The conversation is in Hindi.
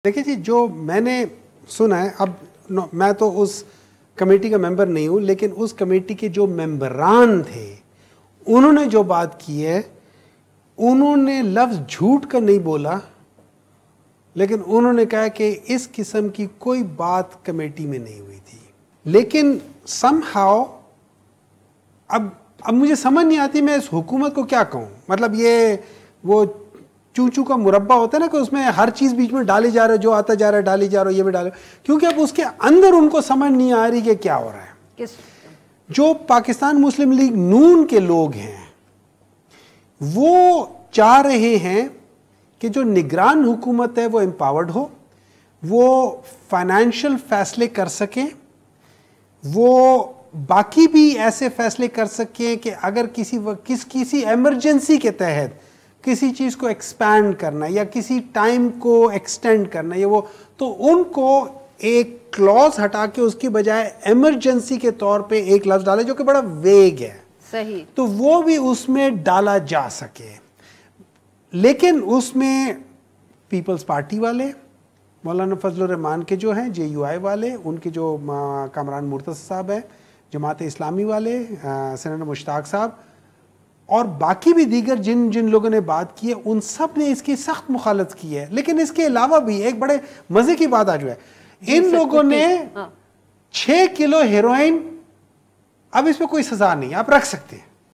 देखिए जी, जो मैंने सुना है, अब मैं तो उस कमेटी का मेंबर नहीं हूँ, लेकिन उस कमेटी के जो मेंबरान थे उन्होंने जो बात की है, उन्होंने लफ्ज़ झूठ का नहीं बोला, लेकिन उन्होंने कहा कि इस किस्म की कोई बात कमेटी में नहीं हुई थी। लेकिन समहाउ अब मुझे समझ नहीं आती मैं इस हुकूमत को क्या कहूँ। मतलब ये वो चूचू का मुरब्बा होता है ना कि उसमें हर चीज़ बीच में डाली जा रहा है, जो आता जा रहा है डाली जा रहा है, ये भी डाले, क्योंकि अब उसके अंदर उनको समझ नहीं आ रही कि क्या हो रहा है। जो पाकिस्तान मुस्लिम लीग नून के लोग हैं वो चाह रहे हैं कि जो निगरान हुकूमत है वो एम्पावर्ड हो, वो फाइनेंशियल फैसले कर सकें, वो बाकी भी ऐसे फैसले कर सकें कि अगर किसी एमरजेंसी के तहत किसी चीज़ को एक्सपैंड करना या किसी टाइम को एक्सटेंड करना या वो, तो उनको एक क्लॉज हटा के उसकी बजाय इमरजेंसी के तौर पे एक लफ्ज़ डाले जो कि बड़ा वेग है, सही, तो वो भी उसमें डाला जा सके। लेकिन उसमें पीपल्स पार्टी वाले, मौलाना फजलुर रहमान के जो हैं JUI वाले, उनके जो कामरान मुर्तज़ा साहब हैं, जमात इस्लामी वाले, सेनेटर मुश्ताक साहब और बाकी भी दीगर जिन लोगों ने बात की है, उन सब ने इसकी सख्त मुखालत की है। लेकिन इसके अलावा भी एक बड़े मजे की बात आज है, इन लोगों ने 6 किलो हेरोइन, अब इसमें कोई सजा नहीं, आप रख सकते हैं।